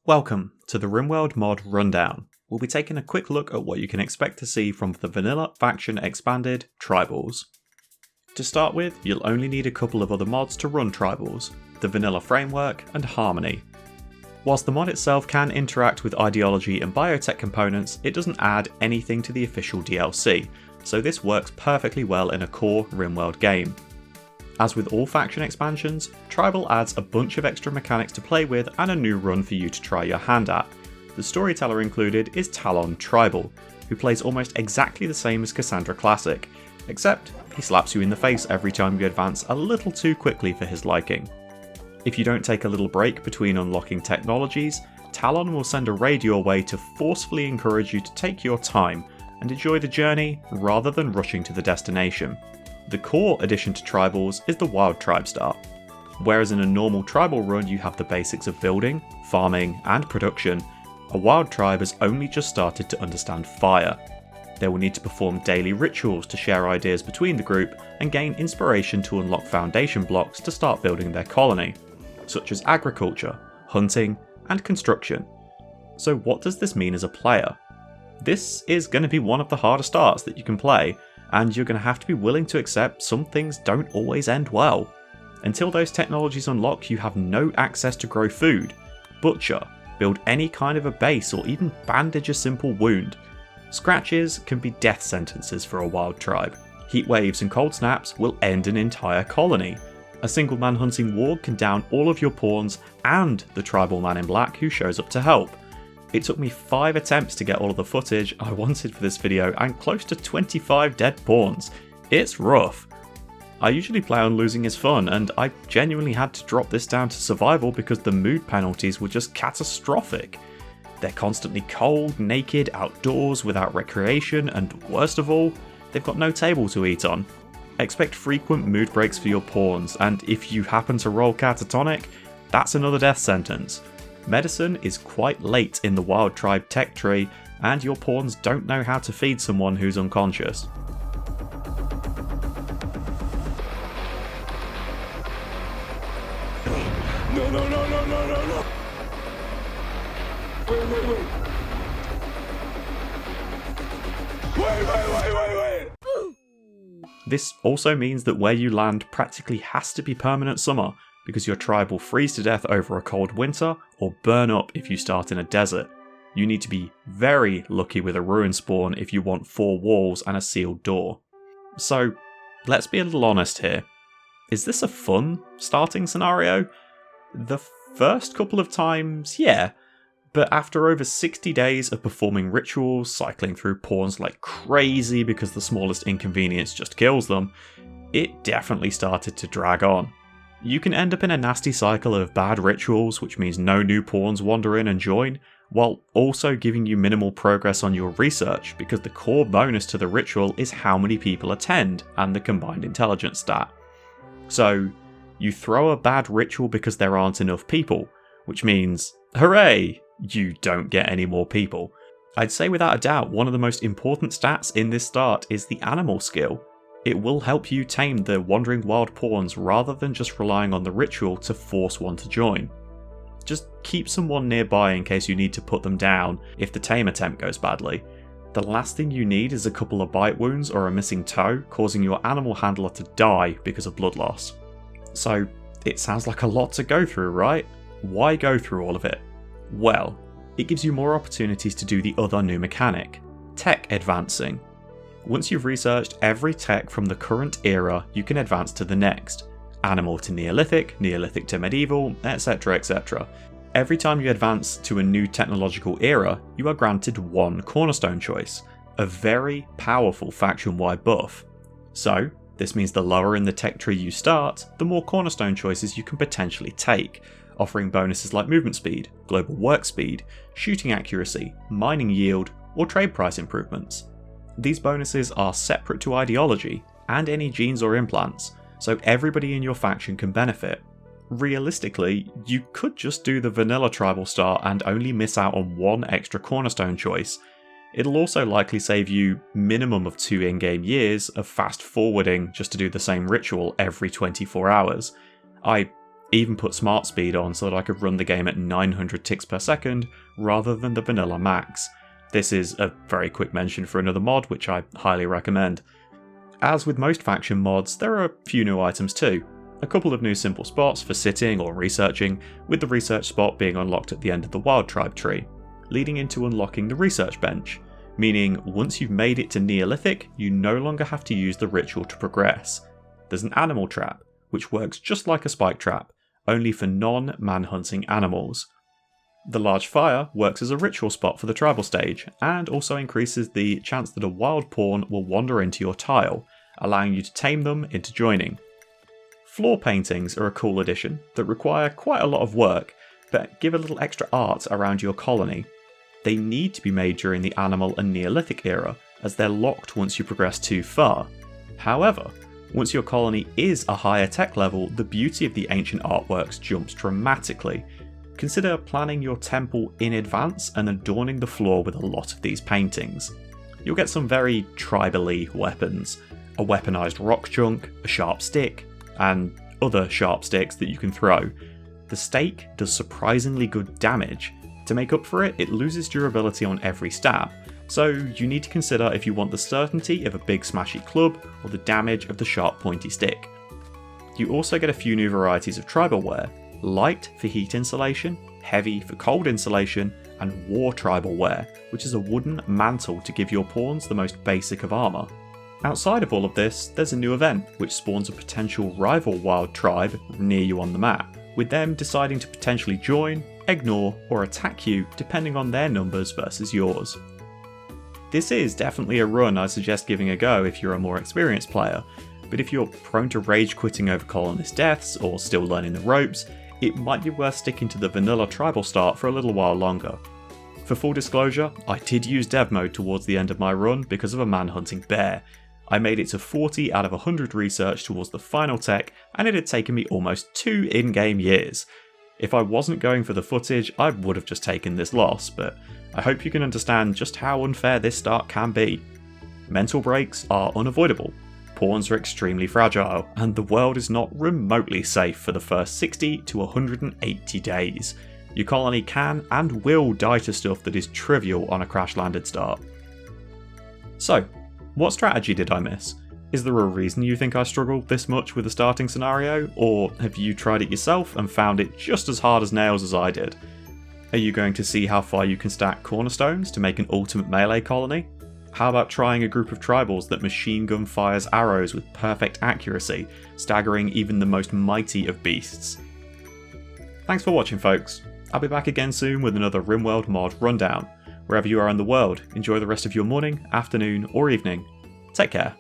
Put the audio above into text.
Welcome to the Rimworld mod rundown. We'll be taking a quick look at what you can expect to see from the vanilla faction expanded Tribals. To start with, you'll only need a couple of other mods to run Tribals, the vanilla framework and harmony. Whilst the mod itself can interact with ideology and biotech components, it doesn't add anything to the official DLC, so this works perfectly well in a core Rimworld game. As with all faction expansions, Tribal adds a bunch of extra mechanics to play with and a new run for you to try your hand at. The storyteller included is Talon Tribal, who plays almost exactly the same as Cassandra Classic, except he slaps you in the face every time you advance a little too quickly for his liking. If you don't take a little break between unlocking technologies, Talon will send a raid your way to forcefully encourage you to take your time and enjoy the journey rather than rushing to the destination. The core addition to Tribals is the Wild Tribe start. Whereas in a normal Tribal run you have the basics of building, farming and production, a Wild Tribe has only just started to understand fire. They will need to perform daily rituals to share ideas between the group and gain inspiration to unlock foundation blocks to start building their colony, such as agriculture, hunting and construction. So what does this mean as a player? This is going to be one of the harder starts that you can play, and you're going to have to be willing to accept some things don't always end well. Until those technologies unlock, you have no access to grow food, butcher, build any kind of a base or even bandage a simple wound. Scratches can be death sentences for a wild tribe. Heat waves and cold snaps will end an entire colony. A single man hunting warg can down all of your pawns and the tribal man in black who shows up to help. It took me 5 attempts to get all of the footage I wanted for this video and close to 25 dead pawns. It's rough. I usually play on losing is fun, and I genuinely had to drop this down to survival because the mood penalties were just catastrophic. They're constantly cold, naked, outdoors, without recreation, and worst of all, they've got no table to eat on. Expect frequent mood breaks for your pawns, and if you happen to roll catatonic, that's another death sentence. Medicine is quite late in the Wild Tribe tech tree, and your pawns don't know how to feed someone who's unconscious. No. Wait. This also means that where you land practically has to be permanent summer, because your tribe will freeze to death over a cold winter or burn up if you start in a desert. You need to be very lucky with a ruin spawn if you want 4 walls and a sealed door. So let's be a little honest here. Is this a fun starting scenario? The first couple of times, yeah, but after over 60 days of performing rituals, cycling through pawns like crazy because the smallest inconvenience just kills them, it definitely started to drag on. You can end up in a nasty cycle of bad rituals, which means no new pawns wander in and join, while also giving you minimal progress on your research because the core bonus to the ritual is how many people attend and the combined intelligence stat. So you throw a bad ritual because there aren't enough people, which means, hooray, you don't get any more people. I'd say without a doubt one of the most important stats in this start is the animal skill. It will help you tame the wandering wild pawns rather than just relying on the ritual to force one to join. Just keep someone nearby in case you need to put them down if the tame attempt goes badly. The last thing you need is a couple of bite wounds or a missing toe causing your animal handler to die because of blood loss. So it sounds like a lot to go through, right? Why go through all of it? Well, it gives you more opportunities to do the other new mechanic, tech advancing. Once you've researched every tech from the current era, you can advance to the next. Animal to Neolithic, Neolithic to Medieval, etc, etc. Every time you advance to a new technological era, you are granted 1 cornerstone choice, a very powerful faction-wide buff. So, this means the lower in the tech tree you start, the more cornerstone choices you can potentially take, offering bonuses like movement speed, global work speed, shooting accuracy, mining yield, or trade price improvements. These bonuses are separate to ideology and any genes or implants, so everybody in your faction can benefit. Realistically, you could just do the vanilla tribal start and only miss out on 1 extra cornerstone choice. It'll also likely save you minimum of 2 in-game years of fast forwarding just to do the same ritual every 24 hours. I even put smart speed on so that I could run the game at 900 ticks per second rather than the vanilla max. This is a very quick mention for another mod which I highly recommend. As with most faction mods, there are a few new items too. A couple of new simple spots for sitting or researching, with the research spot being unlocked at the end of the wild tribe tree, leading into unlocking the research bench, meaning once you've made it to Neolithic, you no longer have to use the ritual to progress. There's an animal trap, which works just like a spike trap, only for non-man-hunting animals. The large fire works as a ritual spot for the tribal stage, and also increases the chance that a wild pawn will wander into your tile, allowing you to tame them into joining. Floor paintings are a cool addition that require quite a lot of work, but give a little extra art around your colony. They need to be made during the Animal and Neolithic era, as they're locked once you progress too far. However, once your colony is a higher tech level, the beauty of the ancient artworks jumps dramatically. Consider planning your temple in advance and adorning the floor with a lot of these paintings. You'll get some very tribal-y weapons, a weaponized rock chunk, a sharp stick, and other sharp sticks that you can throw. The stake does surprisingly good damage. To make up for it, it loses durability on every stab, so you need to consider if you want the certainty of a big smashy club or the damage of the sharp pointy stick. You also get a few new varieties of tribal wear, light for heat insulation, heavy for cold insulation, and war tribal wear, which is a wooden mantle to give your pawns the most basic of armour. Outside of all of this, there's a new event which spawns a potential rival wild tribe near you on the map, with them deciding to potentially join, ignore, or attack you depending on their numbers versus yours. This is definitely a run I suggest giving a go if you're a more experienced player, but if you're prone to rage quitting over colonist deaths or still learning the ropes, it might be worth sticking to the vanilla tribal start for a little while longer. For full disclosure, I did use dev mode towards the end of my run because of a man-hunting bear. I made it to 40 out of 100 research towards the final tech, and it had taken me almost 2 in-game years. If I wasn't going for the footage, I would have just taken this loss, but I hope you can understand just how unfair this start can be. Mental breaks are unavoidable, pawns are extremely fragile, and the world is not remotely safe for the first 60 to 180 days. Your colony can and will die to stuff that is trivial on a crash-landed start. So, what strategy did I miss? Is there a reason you think I struggled this much with the starting scenario, or have you tried it yourself and found it just as hard as nails as I did? Are you going to see how far you can stack cornerstones to make an ultimate melee colony? How about trying a group of tribals that machine gun fires arrows with perfect accuracy, staggering even the most mighty of beasts? Thanks for watching, folks. I'll be back again soon with another Rimworld mod rundown. Wherever you are in the world, enjoy the rest of your morning, afternoon, or evening. Take care.